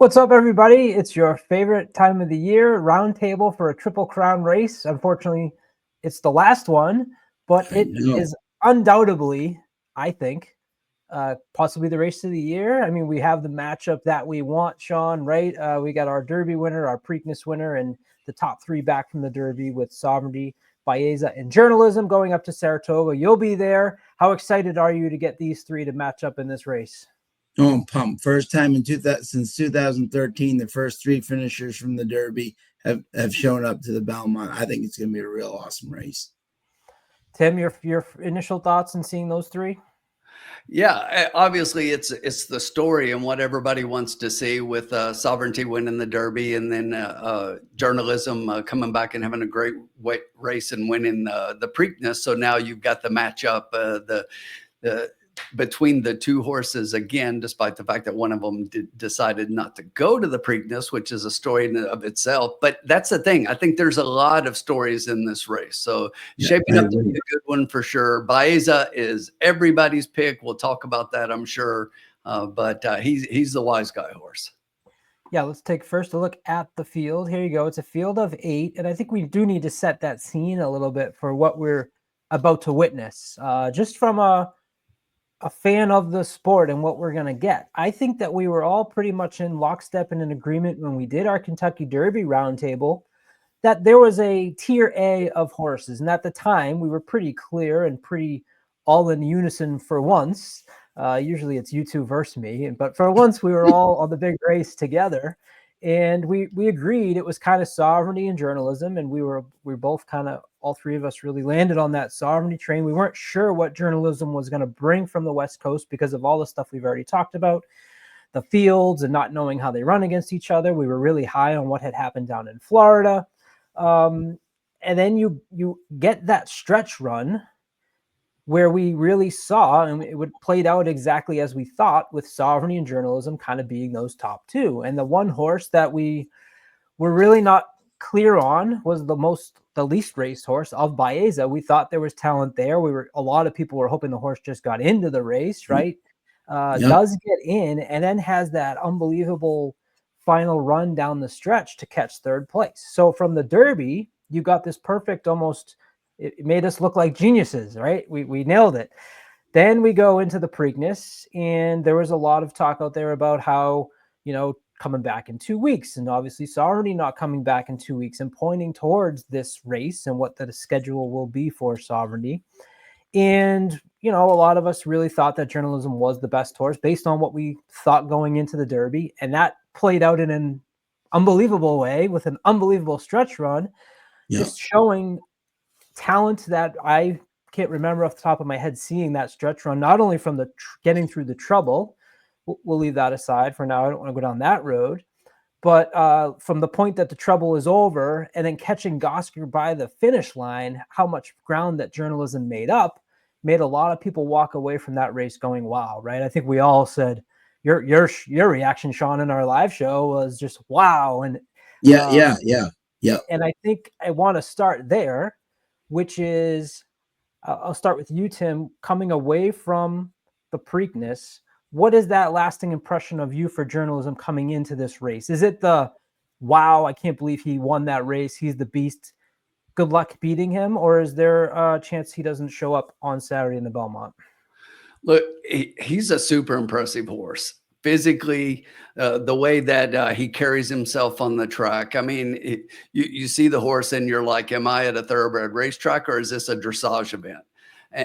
What's up, everybody? It's your favorite time of the year, Roundtable for a Triple Crown race. Unfortunately, it's the last one, but it is undoubtedly, I think, possibly the race of the year. I mean, we have the matchup that we want, Sean, right? We got our Derby winner, our Preakness winner, and the top three back from the Derby with Sovereignty, Baeza, and Journalism going up to Saratoga. You'll be there. How excited are you to get these three to match up in this race? Oh, I'm pumped. First time in since 2013, the first three finishers from the Derby have shown up to the Belmont. I think it's going to be a real awesome race. Tim, your initial thoughts on seeing those three? Yeah, obviously it's the story and what everybody wants to see with Sovereignty winning the Derby, and then Journalism coming back and having a great race and winning the Preakness. So now you've got the matchup, the between the two horses again, despite the fact that one of them decided not to go to the Preakness, which is a story in of itself. But that's the thing. I think there's a lot of stories in this race. So shaping up to be a good one for sure. Baeza is everybody's pick. We'll talk about that, I'm sure. But he's the wise guy horse. Yeah, let's take first a look at the field. Here you go. It's a field of 8. And I think we do need to set that scene a little bit for what we're about to witness. Just from a fan of the sport and what we're going to get. I think that we were all pretty much in lockstep and in agreement when we did our Kentucky Derby roundtable that there was a tier A of horses. And at the time, we were pretty clear and pretty all in unison for once. Usually it's you two versus me, but for once we were all on the big race together. And we agreed it was kind of Sovereignty and Journalism. And we were both kind of, all three of us really landed on that Sovereignty train. We weren't sure what Journalism was going to bring from the West Coast because of all the stuff we've already talked about, the fields and not knowing how they run against each other. We were really high on what had happened down in Florida. And then you get that stretch run where we really saw, and it would played out exactly as we thought, with Sovereignty and Journalism kind of being those top two. And the one horse that we were really not clear on was the least raced horse of Baeza. We thought there was talent there. A lot of people were hoping the horse just got into the race, right? Does get in and then has that unbelievable final run down the stretch to catch third place. So from the Derby, you got this perfect, almost, it made us look like geniuses, right? We nailed it. Then we go into the Preakness, and there was a lot of talk out there about how, coming back in 2 weeks, and obviously Sovereignty not coming back in 2 weeks, and pointing towards this race and what the schedule will be for Sovereignty. And, a lot of us really thought that Journalism was the best horse based on what we thought going into the Derby. And that played out in an unbelievable way with an unbelievable stretch run, just showing talent that I can't remember off the top of my head seeing that stretch run, not only from the getting through the trouble. We'll leave that aside for now. I don't want to go down that road. But from the point that the trouble is over and then catching Gosker by the finish line, how much ground that Journalism made up made a lot of people walk away from that race going, wow, right? I think we all said your reaction, Sean, in our live show was just wow. And yeah. And I think I want to start there, which is I'll start with you, Tim, coming away from the Preakness. What is that lasting impression of you for Journalism coming into this race? Is it the, wow, I can't believe he won that race, he's the beast, good luck beating him? Or is there a chance he doesn't show up on Saturday in the Belmont? Look, he's a super impressive horse. Physically, the way that he carries himself on the track. I mean, you see the horse and you're like, am I at a thoroughbred racetrack or is this a dressage event?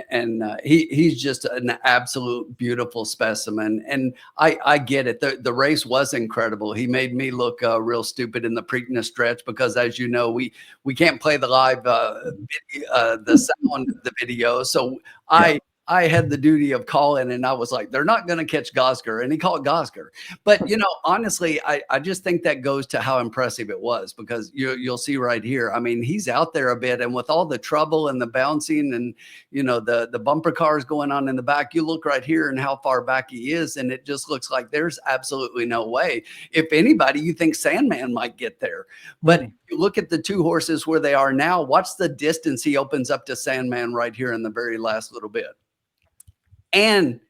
And he's just an absolute beautiful specimen. And I get it. The race was incredible. He made me look real stupid in the Preakness stretch because, as you know, we can't play the live the sound of the video. So I had the duty of calling, and I was like, they're not going to catch Gosker. And he called Gosker. But, honestly, I just think that goes to how impressive it was, because you'll see right here. I mean, he's out there a bit, and with all the trouble and the bouncing and, the bumper cars going on in the back, you look right here and how far back he is, and it just looks like there's absolutely no way. If anybody, you think Sandman might get there. But you look at the two horses where they are now, watch the distance he opens up to Sandman right here in the very last little bit. And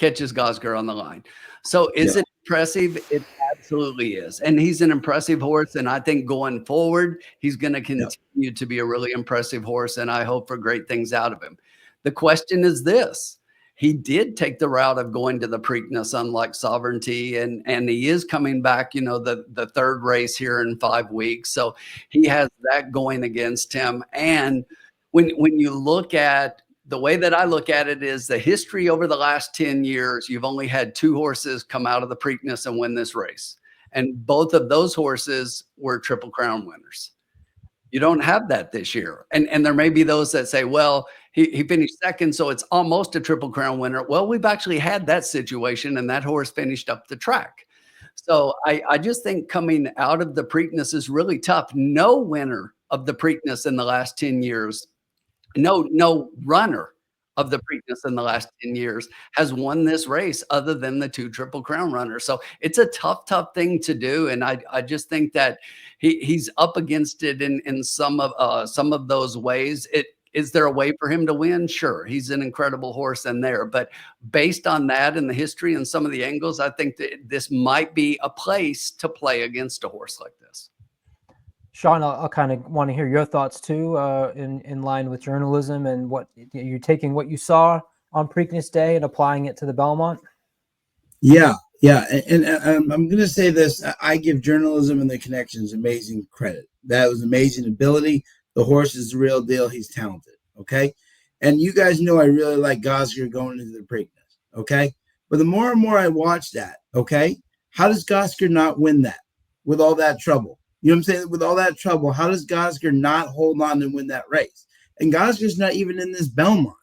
catches Gosker on the line. So is it impressive? It absolutely is. And he's an impressive horse. And I think going forward, he's going to continue to be a really impressive horse. And I hope for great things out of him. The question is this. He did take the route of going to the Preakness, unlike Sovereignty, and he is coming back, the third race here in 5 weeks. So he has that going against him. And when you look at the way that I look at it is the history over the last 10 years, you've only had 2 horses come out of the Preakness and win this race. And both of those horses were Triple Crown winners. You don't have that this year. And there may be those that say, well, he finished second, so it's almost a Triple Crown winner. Well, we've actually had that situation, and that horse finished up the track. So I just think coming out of the Preakness is really tough. No winner of the Preakness in the last 10 years, no runner of the Preakness in the last 10 years has won this race other than the 2 Triple Crown runners. So it's a tough thing to do. And I just think that he's up against it in some of those ways. Is there a way for him to win? Sure. He's an incredible horse in there. But based on that and the history and some of the angles, I think that this might be a place to play against a horse like this. Sean, I'll kind of want to hear your thoughts too, in line with journalism and what you're taking what you saw on Preakness Day and applying it to the Belmont. Yeah. And I'm going to say this. I give journalism and the connections amazing credit. That was amazing ability. The horse is the real deal. He's talented. Okay. And you guys know I really like Gosger going into the Preakness. Okay. But the more and more I watch that, okay, how does Gosger not win that with all that trouble? You know what I'm saying? With all that trouble, how does Gosger not hold on and win that race? And Gosger's not even in this Belmont.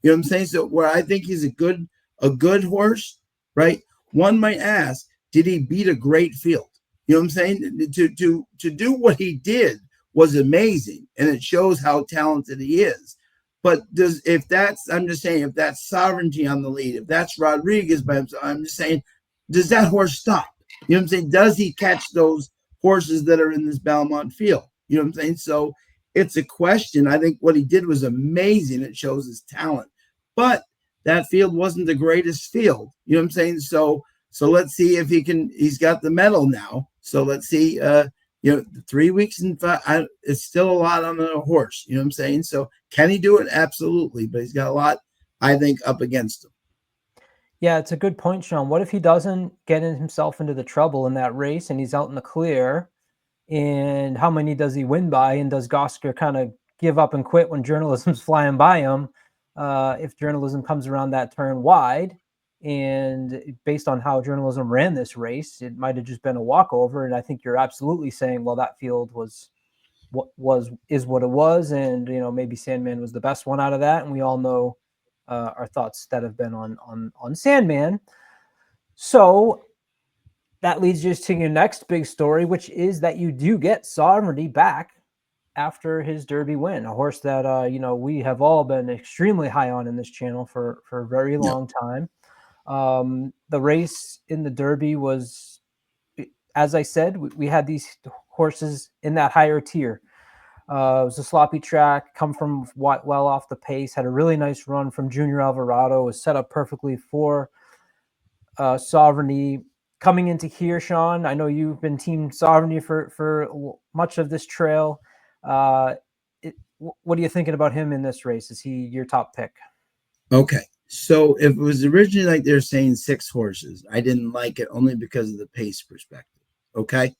You know what I'm saying? So where I think he's a good horse, right? One might ask, did he beat a great field? You know what I'm saying? To do what he did was amazing, and it shows how talented he is. But if that's Sovereignty on the lead, if that's Rodriguez by himself, I'm just saying, does that horse stop? You know what I'm saying? Does he catch those horses that are in this Belmont field? You know what I'm saying? So it's a question. I think what he did was amazing. It shows his talent, but that field wasn't the greatest field. You know what I'm saying? So let's see if he's got the medal now. So let's see, 3 weeks and 5, it's still a lot on a horse. You know what I'm saying? So can he do it? Absolutely. But he's got a lot, I think, up against him. Yeah, it's a good point, Sean. What if he doesn't get himself into the trouble in that race and he's out in the clear? And how many does he win by? And does Gosger kind of give up and quit when journalism's flying by him? If journalism comes around that turn wide, and based on how journalism ran this race, it might have just been a walkover. And I think you're absolutely saying, well, that field is what it was, and maybe Sandman was the best one out of that. And we all know our thoughts that have been on Sandman. So that leads us to your next big story, which is that you do get Sovereignty back after his Derby win, a horse that we have all been extremely high on in this channel for a very long time. The race in the Derby was, as I said, we had these horses in that higher tier. It was a sloppy track, come from well off the pace, had a really nice run from Junior Alvarado, was set up perfectly for Sovereignty. Coming into here, Sean, I know you've been Team Sovereignty for much of this trail. What are you thinking about him in this race? Is he your top pick? Okay. So if it was originally like they're saying 6 horses, I didn't like it only because of the pace perspective. Okay.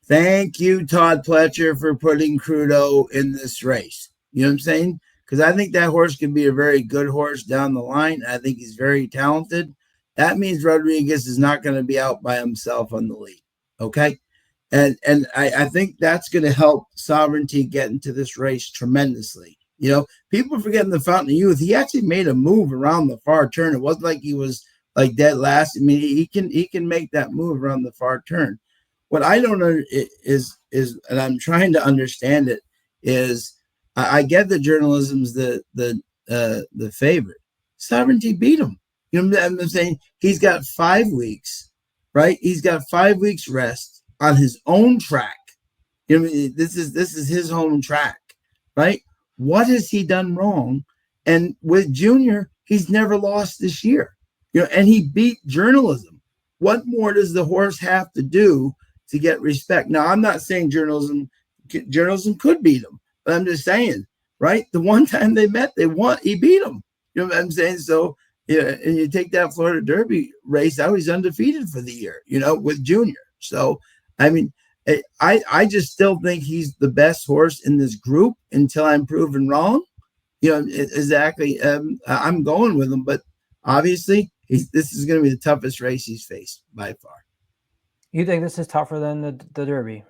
Thank you, Todd Pletcher, for putting Crudo in this race. You know what I'm saying? Because I think that horse can be a very good horse down the line. I think he's very talented. That means Rodriguez is not going to be out by himself on the lead. Okay. And I think that's going to help Sovereignty get into this race tremendously. People forgetting the Fountain of Youth. He actually made a move around the far turn. It wasn't like he was like dead last. I mean, he can make that move around the far turn. What I don't know is, and I'm trying to understand it, is I get that journalism's the favorite. Sovereignty beat him. You know what I'm saying? He's got 5 weeks, right? He's got 5 weeks rest on his own track. You know what I mean? This is his home track, right? What has he done wrong? And with Junior, he's never lost this year. And he beat journalism. what more does the horse have to do to get respect? Now, I'm not saying journalism could beat him, but I'm just saying, right? The one time they met, he beat him. You know what I'm saying? So, yeah, and you take that Florida Derby race out, he's undefeated for the year, with Junior. So, I mean, I just still think he's the best horse in this group until I'm proven wrong. Exactly. I'm going with him, but obviously this is going to be the toughest race he's faced by far. You think this is tougher than the Derby?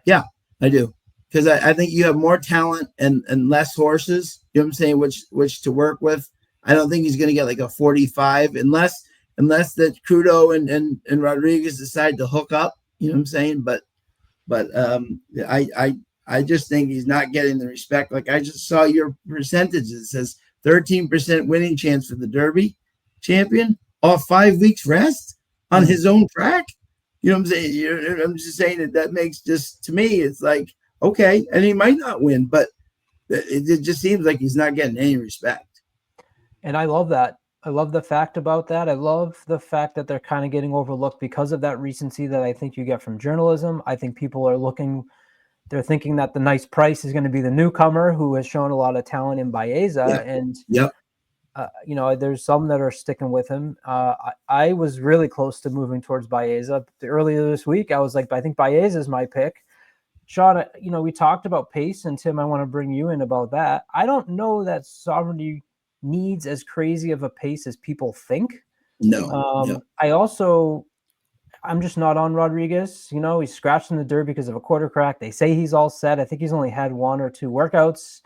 Yeah, I do. Because I think you have more talent and less horses, you know what I'm saying, which to work with. I don't think he's going to get like a 45 unless that Crudo and Rodriguez decide to hook up, you know what I'm saying? But I just think he's not getting the respect. Like I just saw your percentages. It says 13% winning chance for the Derby champion off 5 weeks rest on his own track. You know what I'm saying? I'm just saying that makes just, to me, it's like, okay, and he might not win, but it just seems like he's not getting any respect. And I love that. I love the fact about that. I love the fact that they're kind of getting overlooked because of that recency that I think you get from journalism. I think people are they're thinking that the nice price is going to be the newcomer who has shown a lot of talent in Baeza. And, there's some that are sticking with him. I was really close to moving towards Baeza. Earlier this week, I was like, I think Baeza is my pick. Sean, we talked about pace, and Tim, I want to bring you in about that. I don't know that Sovereignty needs as crazy of a pace as people think. No. I'm just not on Rodriguez. He's scratched in the Derby because of a quarter crack. They say he's all set. I think he's only had 1 or 2 workouts.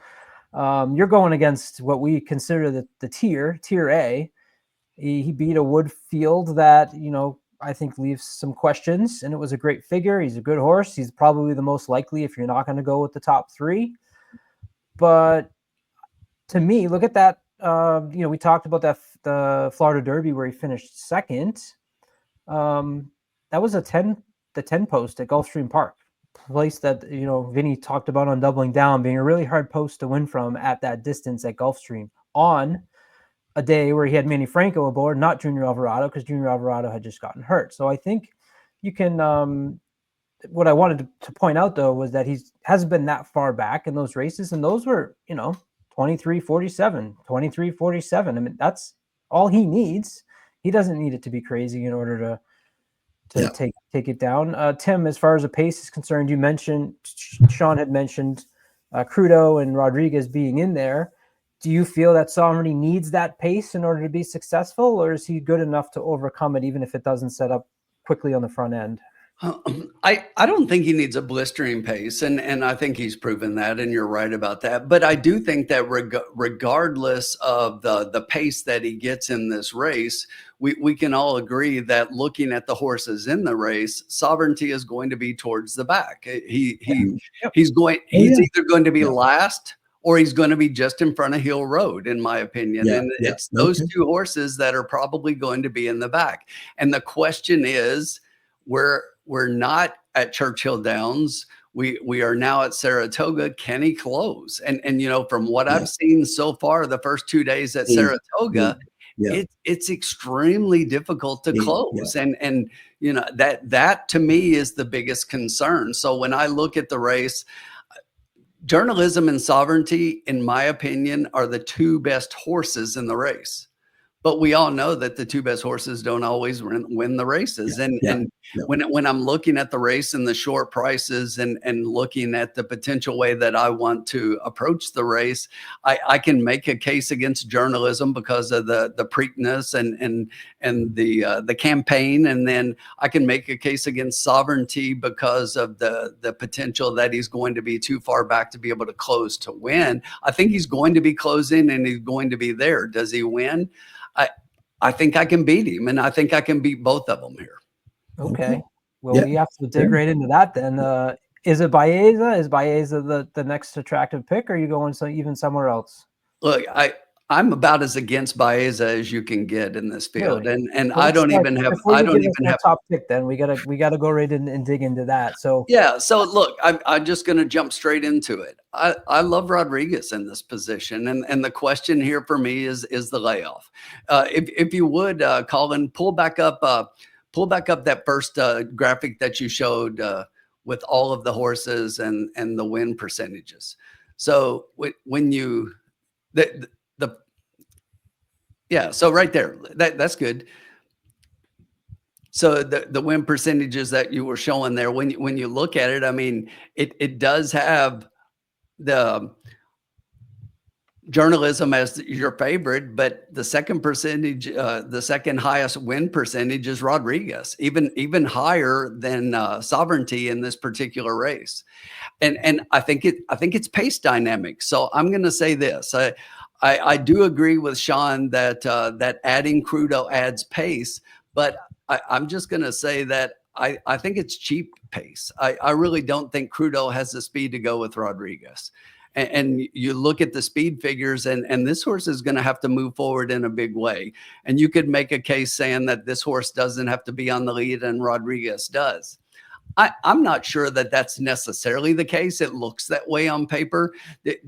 You're going against what we consider the tier A. He beat a Wood field that, I think leaves some questions, and it was a great figure. He's a good horse. He's probably the most likely if you're not going to go with the top 3. But to me, look at that. We talked about the Florida Derby where he finished second. That was the 10 post at Gulfstream Park, place that, Vinny talked about on Doubling Down being a really hard post to win from at that distance at Gulfstream on a day where he had Manny Franco aboard, not Junior Alvarado, because Junior Alvarado had just gotten hurt. So I think you can, what I wanted to point out though, was that he hasn't been that far back in those races. And those were, 23-47, 23-47. I mean, that's all he needs. He doesn't need it to be crazy in order to take it down. Tim, as far as the pace is concerned, you mentioned, Sean had mentioned Crudo and Rodriguez being in there. Do you feel that Sovereignty needs that pace in order to be successful, or is he good enough to overcome it even if it doesn't set up quickly on the front end? I don't think he needs a blistering pace, and I think he's proven that, and you're right about that. But I do think that regardless of the pace that he gets in this race, we can all agree that looking at the horses in the race, Sovereignty is going to be towards the back. He's either going to be last, or he's going to be just in front of Hill Road, in my opinion. And it's those 2 horses that are probably going to be in the back. And the question is, we're not at Churchill Downs. We are now at Saratoga. Can he close? And from what I've seen so far, the first 2 days at Saratoga, it's extremely difficult to close. And that to me is the biggest concern. So when I look at the race, journalism and Sovereignty, in my opinion, are the 2 best horses in the race. But we all know that the 2 best horses don't always win the races. When I'm looking at the race and the short prices and looking at the potential way that I want to approach the race, I can make a case against journalism because of the Preakness and the campaign. And then I can make a case against Sovereignty because of the potential that he's going to be too far back to be able to close to win. I think he's going to be closing and he's going to be there. Does he win? I think I can beat him, and I think I can beat both of them here. Okay. Well, we have to dig right into that then. Is it Baeza? Is Baeza the next attractive pick, or are you going even somewhere else? Look, I'm about as against Baeza as you can get in this field, really? And I don't even have top pick. Then we gotta go right in and dig into that. So So look, I'm just gonna jump straight into it. I love Rodriguez in this position, and the question here for me is the layoff. If you would, Colin, pull back up pull back up that first graphic that you showed with all of the horses and the win percentages. So when you yeah, so right there, that's good. So the win percentages that you were showing there, when you look at it, I mean, it does have the journalism as your favorite, but the second percentage, the second highest win percentage is Rodriguez, even higher than Sovereignty in this particular race. And I think it's pace dynamic. So I'm going to say this. I do agree with Sean that that adding Crudo adds pace, but I'm just going to say that I think it's cheap pace. I really don't think Crudo has the speed to go with Rodriguez. And you look at the speed figures, and this horse is going to have to move forward in a big way. And you could make a case saying that this horse doesn't have to be on the lead and Rodriguez does. I'm not sure that that's necessarily the case. It looks that way on paper.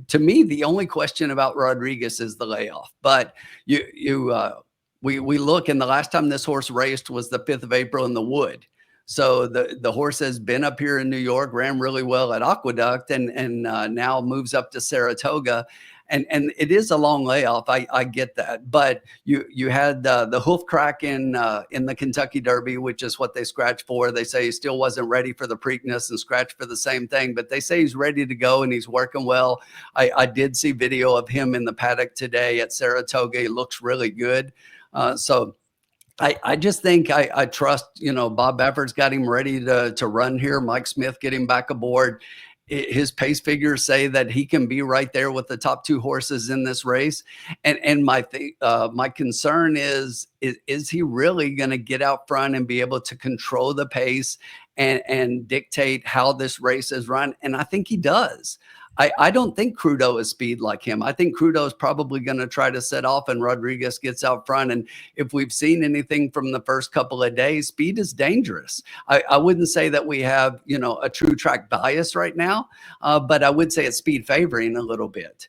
To me, the only question about Rodriguez is the layoff. But we look, and the last time this horse raced was the 5th of April in the Wood. So the horse has been up here in New York, ran really well at Aqueduct, and now moves up to Saratoga. And it is a long layoff. I get that, but you had the hoof crack in the Kentucky Derby, which is what they scratched for. They say he still wasn't ready for the Preakness and scratched for the same thing, but they say he's ready to go and he's working well. I did see video of him in the paddock today at Saratoga. He looks really good. So I just think I trust, Bob Baffert's got him ready to run here. Mike Smith get him back aboard. His pace figures say that he can be right there with the top 2 horses in this race. And my concern is he really going to get out front and be able to control the pace and dictate how this race is run? And I think he does. I don't think Crudo is speed like him. I think Crudo is probably going to try to set off and Rodriguez gets out front. And if we've seen anything from the first couple of days, speed is dangerous. I wouldn't say that we have, a true track bias right now, but I would say it's speed favoring a little bit.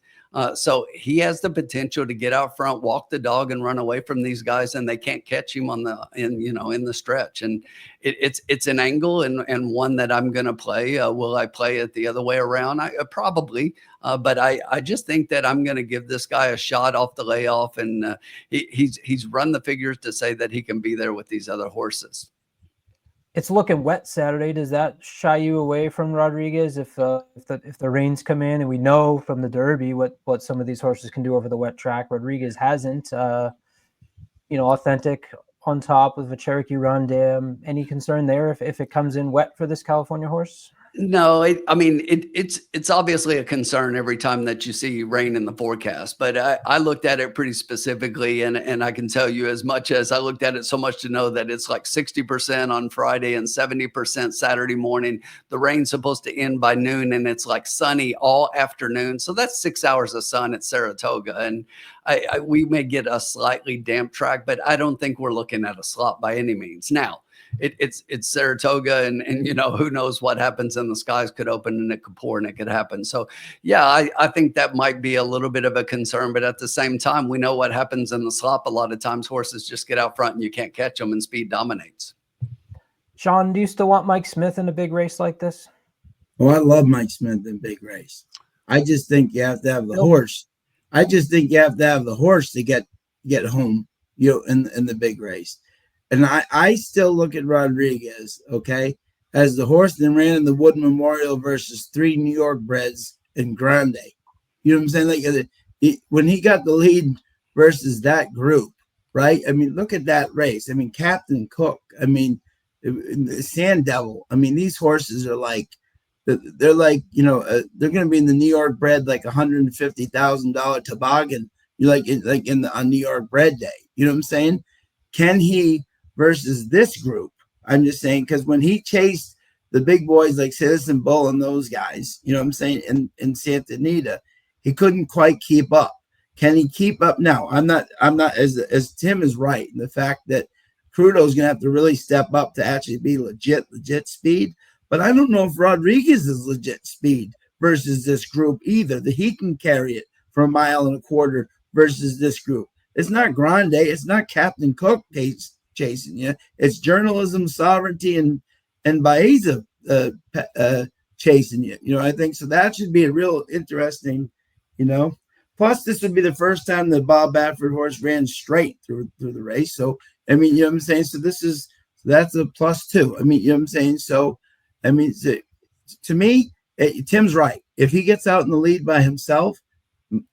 So he has the potential to get out front, walk the dog, and run away from these guys, and they can't catch him in the stretch. And it's an angle and one that I'm going to play. Will I play it the other way around? Probably, but I just think that I'm going to give this guy a shot off the layoff, and he's run the figures to say that he can be there with these other horses. It's looking wet Saturday. Does that shy you away from Rodriguez if the rains come in? And we know from the Derby what some of these horses can do over the wet track. Rodriguez hasn't. Authentic on top with a Cherokee Run Dam. Any concern there if it comes in wet for this California horse? No, it's obviously a concern every time that you see rain in the forecast, but I looked at it pretty specifically, and I can tell you, as much as I looked at it so much to know that it's like 60% on Friday and 70% Saturday morning. The rain's supposed to end by noon, and it's like sunny all afternoon. So that's 6 hours of sun at Saratoga, and we may get a slightly damp track, but I don't think we're looking at a slop by any means. Now, it's Saratoga, and who knows what happens, and the skies could open and it could pour and it could happen. So yeah, I think that might be a little bit of a concern, but at the same time, we know what happens in the slop. A lot of times horses just get out front and you can't catch them, and speed dominates. Sean, do you still want Mike Smith in a big race like this? Oh, I love Mike Smith in big race. I just think you have to have the horse. I just think you have to have the horse to get home, in the big race. And I still look at Rodriguez, okay, as the horse that ran in the Wood Memorial versus 3 New York breds in Grande. You know what I'm saying? Like when he got the lead versus that group, right? I mean, look at that race. I mean, Captain Cook. I mean, Sand Devil. I mean, these horses are like, they're like, they're going to be in the New York bred, like $150,000 toboggan. You on New York bred day. You know what I'm saying? Can he versus this group? I'm just saying, because when he chased the big boys like Citizen Bull and those guys, you know what I'm saying, in Santa Anita, he couldn't quite keep up. Can he keep up now? I'm not as Tim is right in the fact that Crudo's gonna have to really step up to actually be legit speed. But I don't know if Rodriguez is legit speed versus this group either, that he can carry it for 1.25 miles versus this group. It's not Grande, it's not Captain Cook pace chasing you. It's journalism, sovereignty, and Baeza chasing you. You know, I think so. That should be a real interesting. You know, plus this would be the first time the Bob Baffert horse ran straight through the race. So I mean, you know what I'm saying. So that's a plus too. I mean, you know what I'm saying. So I mean, to me, Tim's right. If he gets out in the lead by himself,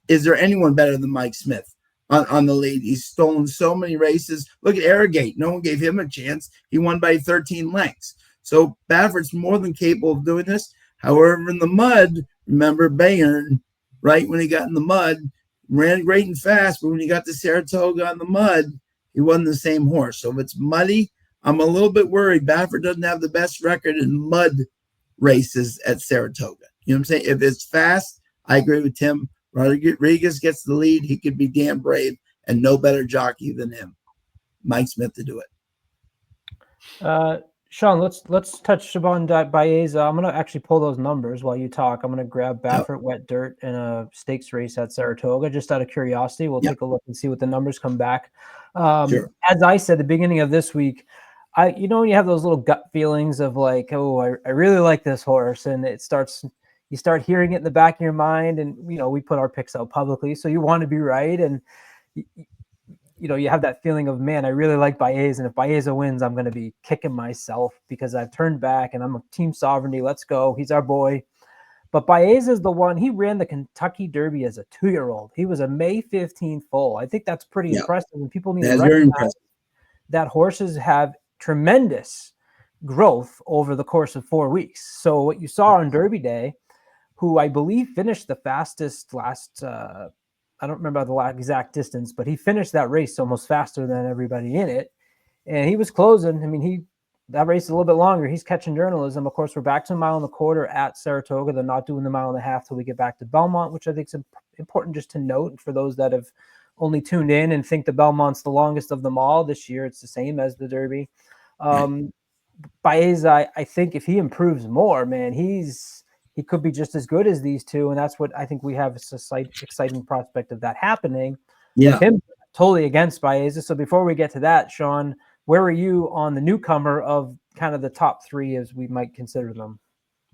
is there anyone better than Mike Smith on the lead? He's stolen so many races. Look at Arrogate. No one gave him a chance. He won by 13 lengths. So Baffert's more than capable of doing this. However, in the mud, remember Bayern, right? When he got in the mud, ran great and fast, but when he got to Saratoga on the mud, he wasn't the same horse. So if it's muddy, I'm a little bit worried. Baffert doesn't have the best record in mud races at Saratoga. You know what I'm saying? If it's fast, I agree with Tim. Rodriguez gets the lead. He could be damn brave, and no better jockey than him, Mike Smith, to do it. Sean, let's touch upon Baeza. I'm gonna actually pull those numbers while you talk. I'm gonna grab Baffert Wet Dirt in a stakes race at Saratoga, just out of curiosity. We'll take a look and see what the numbers come back. Sure. As I said, the beginning of this week, when you have those little gut feelings of like, oh, I really like this horse, and you start hearing it in the back of your mind, and we put our picks out publicly, so you want to be right, and you have that feeling of, man, I really like Baeza, and if Baeza wins, I'm going to be kicking myself because I've turned back and I'm a team sovereignty. Let's go. He's our boy. But Baeza is the one. He ran the Kentucky Derby as a 2-year-old. He was a May 15th foal. I think that's pretty impressive, and people need to recognize that horses have tremendous growth over the course of 4 weeks. So what you saw on Derby Day, who I believe finished the fastest last I don't remember the exact distance, but he finished that race almost faster than everybody in it. And he was closing. I mean, that race is a little bit longer. He's catching journalism. Of course, we're back to a 1.25 miles at Saratoga. They're not doing the 1.5 miles till we get back to Belmont, which I think is important just to note for those that have only tuned in and think the Belmont's the longest of them all. This year, it's the same as the Derby. Baeza, I think if he improves more, man, he could be just as good as these two, and that's what I think we have a slight exciting prospect of that happening. Yeah. Tim, totally against Baeza. So before we get to that, Sean, where are you on the newcomer of kind of the top three as we might consider them?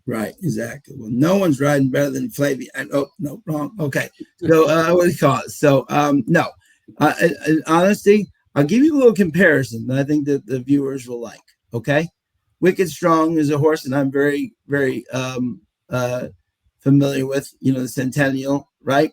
Right, exactly. Well, no one's riding better than Flavia. Oh, no, wrong. Okay. So what do you call it? So no. Honestly, I'll give you a little comparison that I think that the viewers will like. Okay. Wicked Strong is a horse that I'm very, very familiar with, the Centennial, right?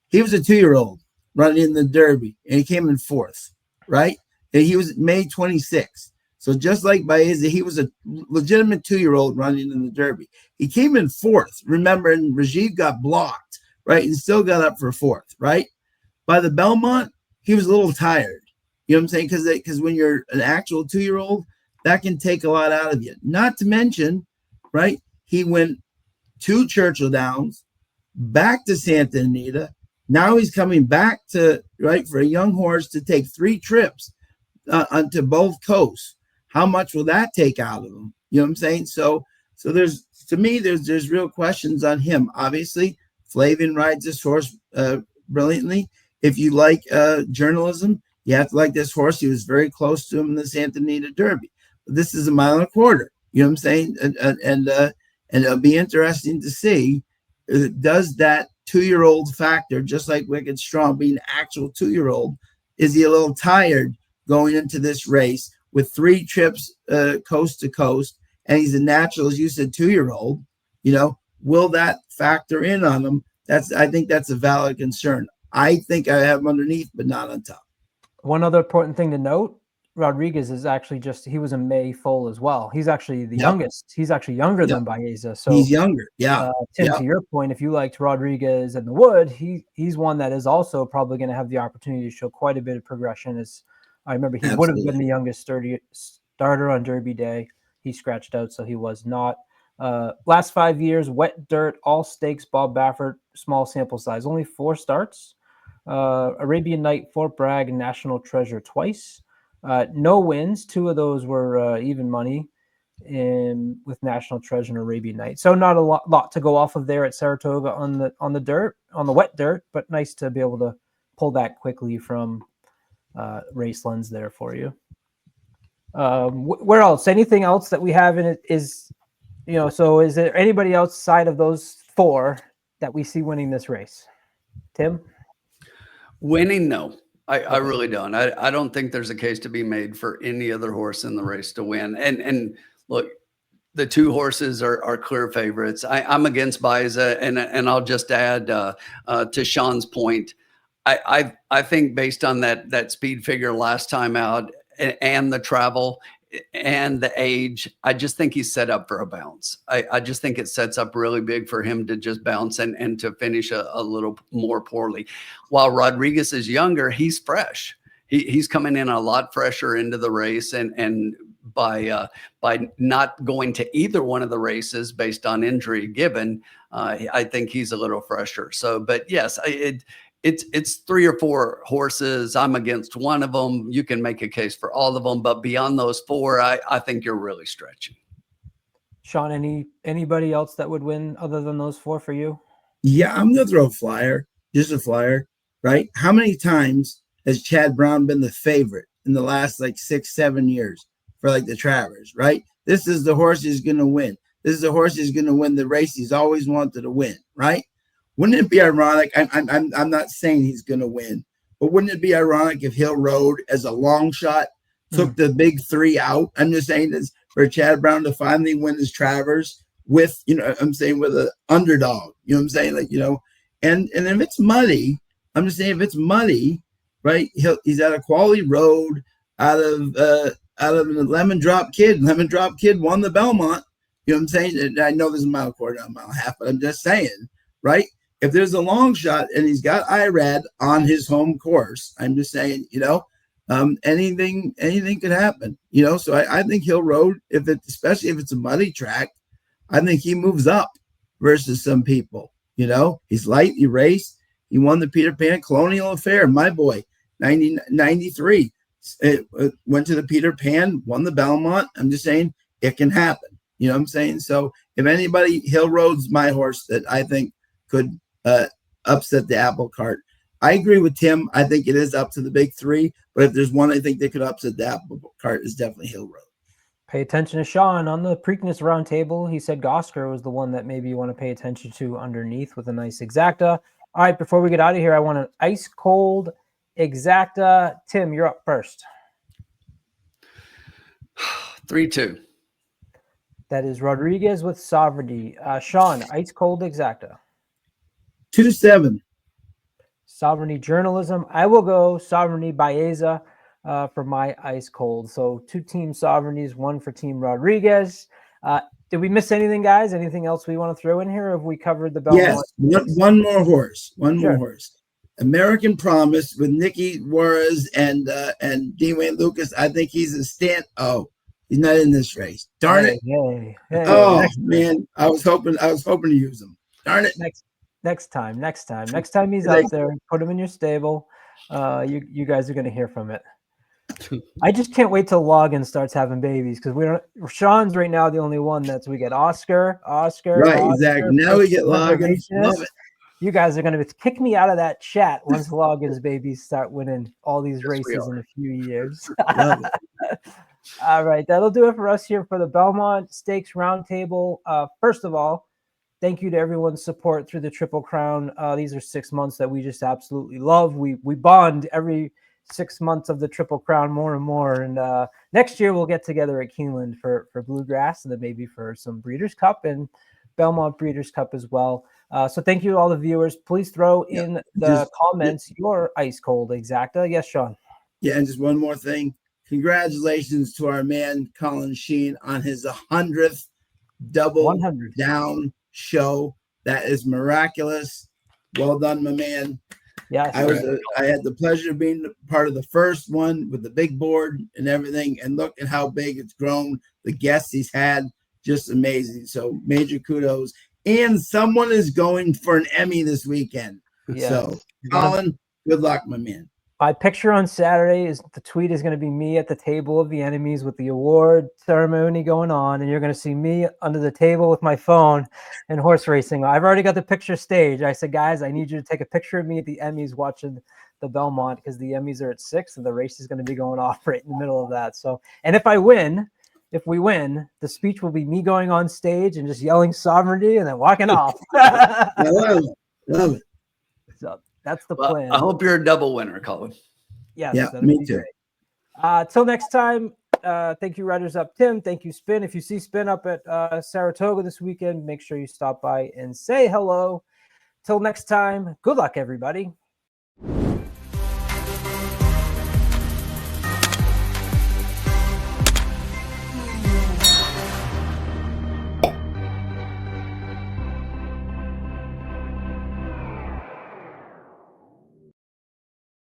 He was a 2-year-old running in the Derby, and he came in 4th, right? And he was May 26th. So just like Baeza, he was a legitimate 2-year-old running in the Derby. He came in 4th. Remember, and Rajiv got blocked, right? And still got up for 4th, right? By the Belmont, he was a little tired. You know what I'm saying? Because when you're an actual 2-year-old, that can take a lot out of you. Not to mention, right? He went to Churchill Downs, back to Santa Anita. Now he's coming back to, right, for a young horse to take 3 trips onto both coasts. How much will that take out of him? You know what I'm saying? So there's real questions on him. Obviously, Flavian rides this horse brilliantly. If you like journalism, you have to like this horse. He was very close to him in the Santa Anita Derby. But this is a 1.25 miles. You know what I'm saying? And it'll be interesting to see, does that 2-year-old factor, just like Wicked Strong being an actual 2-year-old, is he a little tired going into this race with 3 trips coast to coast, and he's a natural, as you said, 2-year-old? Will that factor in on him? I think that's a valid concern. I think I have him underneath, but not on top. One other important thing to note, Rodriguez is actually he was a May foal as well. He's actually the youngest. He's actually younger than Baeza. So he's younger. Yeah. Tim, to your point, if you liked Rodriguez and the Wood, he's one that is also probably going to have the opportunity to show quite a bit of progression. As I remember, he would have been the youngest starter on Derby Day. He scratched out, so he was not. Last 5 years, Wet Dirt, all stakes, Bob Baffert, small sample size, only 4 starts. Arabian Night, Fort Bragg, and National Treasure twice. No wins. 2 of those were even money with National Treasure and Arabian Night. So not a lot to go off of there at Saratoga on the wet dirt, but nice to be able to pull that quickly from Racelands there for you. Where else? Anything else that we have in it is, so is there anybody outside of those four that we see winning this race? Tim? Winning, no. I Okay. really don't. I don't think there's a case to be made for any other horse in the race to win. And look, the two horses are clear favorites. I'm against Baeza, and I'll just add to Sean's point. I think based on that speed figure last time out and the travel and the age, I just think he's set up for a bounce. I just think it sets up really big for him to just bounce and to finish a little more poorly. While Rodriguez is younger, he's fresh. He's coming in a lot fresher into the race, and by not going to either one of the races based on injury given, I think he's a little fresher. So, but yes, it's 3 or 4 horses. I'm against one of them. You can make a case for all of them, but beyond those 4, I think you're really stretching. Sean, anybody else that would win other than those 4 for you? Yeah, I'm gonna throw a flyer, just a flyer, right? How many times has Chad Brown been the favorite in the last like 6-7 years for like the Travers, right? This is the horse he's gonna win. This is the horse he's gonna win the race he's always wanted to win, right? Wouldn't it be ironic? I'm not saying he's gonna win, but wouldn't it be ironic if Hill Road as a long shot took the big 3 out? I'm just saying this for Chad Brown to finally win his Travers with, I'm saying with an underdog, I'm saying, like, and if it's muddy, I'm just saying if it's muddy, right? He's at a quality road out of a Lemon Drop Kid. Lemon Drop Kid won the Belmont. You know what I'm saying? And I know there's a mile quarter, a mile and a half, but I'm just saying, right? If there's a long shot and he's got IRAD on his home course, I'm just saying, anything could happen, So I think Hill Road, especially if it's a muddy track, I think he moves up versus some people. He's light. He raced. He won the Peter Pan Colonial Affair. My boy, 93. Went to the Peter Pan, won the Belmont. I'm just saying it can happen. You know what I'm saying? So if anybody, Hill Road's my horse that I think could upset the apple cart. I agree with Tim. I think it is up to the big 3. But if there's one I think they could upset the apple cart, is definitely Hill Road. Pay attention to Sean on the Preakness Roundtable. He said Oscar was the one that maybe you want to pay attention to underneath with a nice exacta. All right, before we get out of here, I want an ice cold exacta. Tim, you're up first. 3-2. That is Rodriguez with Sovereignty. Sean, ice cold exacta. 2-7. Sovereignty Journalism. I will go Sovereignty Baeza for my ice cold. So 2 team sovereignties, 1 for Team Rodriguez. Did we miss anything, guys? Anything else we want to throw in here? Have we covered the Belmont? Yes, one more horse. More horse. American Promise with Nicky Juarez and Dwayne Lucas. I think he's a stand. Oh, he's not in this race. Darn it! Hey. Oh man, I was hoping to use him. Darn it! Next time he's out there, put him in your stable. You guys are going to hear from it. I just can't wait till Logan starts having babies because Sean's right now the only one we get Oscar. Right, Oscar, exactly. Now we get Logan. Love it. You guys are going to kick me out of that chat once Logan's babies start winning all these races in a few years. Love it. All right, that'll do it for us here for the Belmont Stakes Roundtable. First of all, thank you to everyone's support through the Triple Crown. These are 6 months that we just absolutely love. We bond every 6 months of the Triple Crown more and more. And next year we'll get together at Keeneland for Bluegrass and then maybe for some Breeders' Cup and Belmont Breeders' Cup as well. So thank you to all the viewers. Please throw in the comments your ice cold exacta. Yes, Sean. Yeah, and just one more thing. Congratulations to our man Colin Sheen on his 100th double 100 down show. That is miraculous. Well done, my man. Yeah, I had the pleasure of being part of the first one with the big board and everything. And look at how big it's grown. The guests he's had, just amazing. So major kudos. And someone is going for an Emmy this weekend. Yeah. So, Colin, good luck, my man. My picture on Saturday is the tweet is going to be me at the table of the enemies with the award ceremony going on, and you're going to see me under the table with my phone and horse racing. I've already got the picture staged. I said, guys, I need you to take a picture of me at the Emmys watching the Belmont because the Emmys are at 6 and the race is going to be going off right in the middle of that. So, and if we win, the speech will be me going on stage and just yelling sovereignty and then walking off. I love it. Love it. So that's the Well, plan. I hope you're a double winner, Colin. Yes, Yeah, that'd me be too. great. Till next time, thank you, Riders Up Tim. Thank you, Spin. If you see Spin up at Saratoga this weekend, make sure you stop by and say hello. Till next time, good luck, everybody.